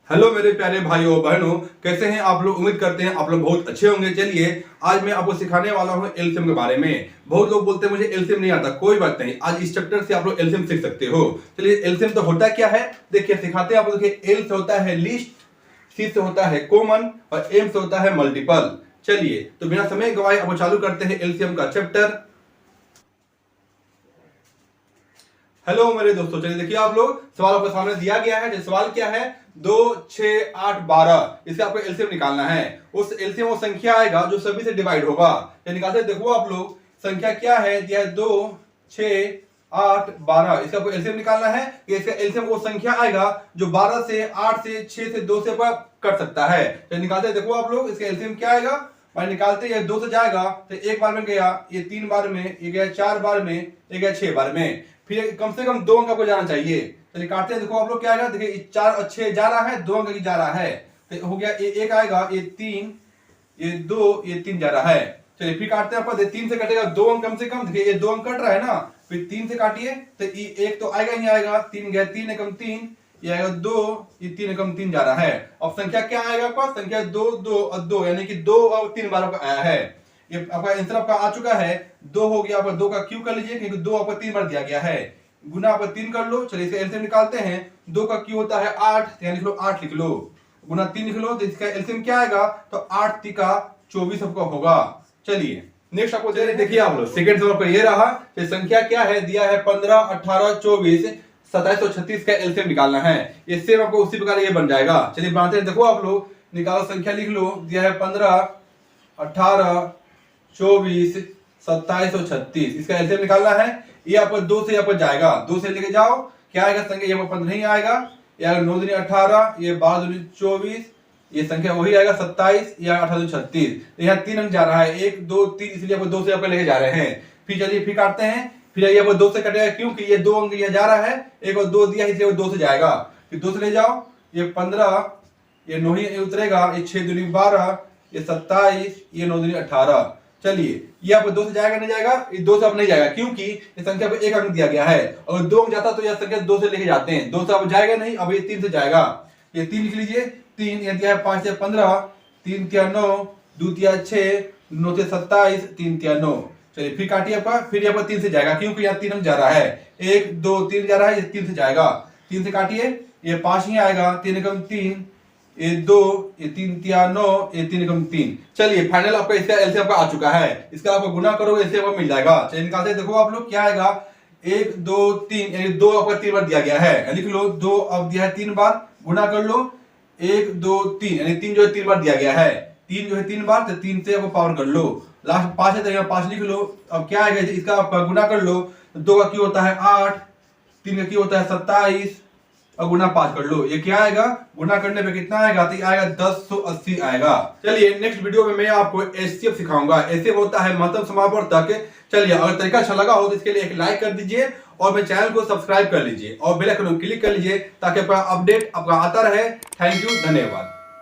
Hello मेरे प्यारे भाइयों बहनों, कैसे हैं आप लोग। उम्मीद करते हैं आप लोग बहुत अच्छे होंगे। चलिए आज मैं आपको सिखाने वाला हूं एलसीएम के बारे में। बहुत लोग बोलते हैं मुझे एलसीएम नहीं आता, कोई बात नहीं, आज इस चैप्टर से आप लोग एलसीएम सीख सकते हो। चलिए एलसीएम तो होता क्या है देखिए, सिखाते हैं आपको। देखिए एल से होता है लिस्ट, सी से होता है कॉमन और एम से होता है मल्टीपल। चलिए तो बिना समय गवाए आपको चालू करते हैं एलसीएम का चैप्टर। हेलो मेरे दोस्तों, चलिए देखिए आप लोग, सवाल आपके सामने दिया गया है। सवाल क्या है, 2, 6, 8, 12, इसका आपको एलसीएम निकालना है। उस एलसीएम वो संख्या आएगा जो सभी से डिवाइड होगा। ये निकालते हैं, देखो आप लोग संख्या क्या है, दिया है 2, 6, 8, 12, इसका आपको एलसीएम निकालना है। इसका एलसीएम वो संख्या आएगा जो 12 से, 8 से, 6 से, 2 से कट सकता है। तो निकालते हैं, देखो आप लोग इसका एलसीएम क्या आएगा। और निकालते ये 2 से जाएगा तो एक बार में गया, ये 3 बार में, ये गया 4 बार में, ये गया 6 बार में, फिर कम से कम 2 अंक आपको जाना चाहिए। चलिए काटते हैं, देखो आप लोग क्या आएगा। देखिए 4 और 6 जा रहा है, 2 अंक की जा रहा है, तो हो गया ये 1 आएगा, ये 3, ये 2, ये 3 जा रहा है। चलिए फिर काटते हैं, आपका 3 से कटेगा 2 अंक कम से कम। देखिए ये 2 अंक कट रहा है ना, फिर 3 से काटिए तो ये 1 तो आएगा ही आएगा, 3 गया, 3 एकम 3, ये आएगा 2, ये 3 एकम 3 जा रहा है। अब संख्या क्या आएगा आपका, संख्या 2, 2 और 2, यानी कि 2 और 3 बार आपका आया है। ये आपका आंसर आपका आ चुका है, 2 हो गया। आपका 2 का क्यू कर लीजिए क्योंकि 2 आपको 3 बार दिया गया है, गुना आपको 3 कर लो। चलिए इसका एलसीएम निकालते हैं। 2 का क्यू होता है 8, यानी लिख लो 8 लिख लो, गुना 3 लिख लो, तो इसका एलसीएम क्या आएगा, तो 8 3 24 आपका होगा। चलिए नेक्स्ट आपको देखिए आप लोग, सेकंड सवाल आपका ये रहा कि संख्या क्या है, दिया है 15, 18, 24, 27 और 36 का एलसीएम निकालना है। ये सेम आपको उसी प्रकार ये बन जाएगा। चलिए बनाते हैं, देखो आप लोग निकालो, संख्या लिख लो, दिया है 15, 18, 24, 27 और 36, इसका एलसीएम निकालना है। ये आपको 2 से यहाँ पर जाएगा, 2 से लेके जाओ, क्या आएगा संख्या, यहाँ पर 15 ही आएगा, ये आएगा 9 दूनी 18, ये 12 दूनी 24, ये संख्या वही आएगा 27, या 18 दूनी 36। यहाँ 3 अंक जा रहा है, 1, 2, 3, इसलिए आपको 2 से आपको लेके जा रहे हैं। फिर चलिए फिर काटते हैं, फिर ये आपको 2 से कटेगा क्योंकि ये 2 अंक यहाँ जा रहा है, 1 और 2 दिया इसलिए वो 2 से जाएगा। फिर 2 से ले जाओ, ये 15, ये 9 ही उतरेगा, ये 6 दूनी 12, ये 27, ये 9 दूनी 18। चलिए ये आपको 2 से जाएगा नहीं जाएगा, ये 2 से अब नहीं जाएगा क्योंकि ये संख्या को 1 अंक दिया गया है। अगर 2 अंक जाता तो यह संख्या 2 से लेके जाते हैं, 2 से अब जाएगा नहीं, अब ये 3 से जाएगा। ये 3 लिख लीजिए, 3 ये दिया है 5 से 15, 3 तिया 9, 2 तिया 6, 9 से 27, 3 तिया 9। चलिए फिर काटिए आपका, फिर यहाँ पर 3 से जाएगा क्योंकि यहाँ 3 अंक जा रहा है, 1, 2, 3 जा रहा है, ये 3 से जाएगा। 3 से काटिए, ये 5 ही आएगा, 3 एकम 3, ये 2, ये 3 तिया 9, ये 3 एकम 3। चलिए फाइनल आपका इसका एलसीएम आपका आ चुका है। इसका आपको गुना करो, एलसीएम आपको मिल जाएगा। चलिए निकालते हैं, देखो आप लोग क्या आएगा, 1, 2, 3, यानी 2 आपका 3 बार दिया गया है, लिख लो 2 अब दिया है 3 बार, गुना कर लो 1, 2, 3, यानी 3 जो है 3 बार दिया गया है, 3 जो है 3 बार, तो 3 से आपको पावर कर लो, लास्ट 5 है तो यहाँ 5 लिख लो। अब क्या आएगा, इसका आपका गुना कर लो, 2 का क्यू होता है 8, 3 का क्यू होता है 27 और गुना 5 कर लो, ये क्या आएगा, गुना करने पे कितना आएगा, तो ये आएगा 1080 आएगा। चलिए नेक्स्ट वीडियो में मैं आपको एचसीएफ सिखाऊंगा। एचसीएफ होता है मतलब समापवर्तक। चलिए अगर तरीका अच्छा लगा हो तो इसके लिए एक लाइक कर दीजिए और मेरे चैनल को सब्सक्राइब कर लीजिए और बेल आइकन को क्लिक कर लीजिए ताकि आपका अपडेट आपका आता रहे। थैंक यू, धन्यवाद।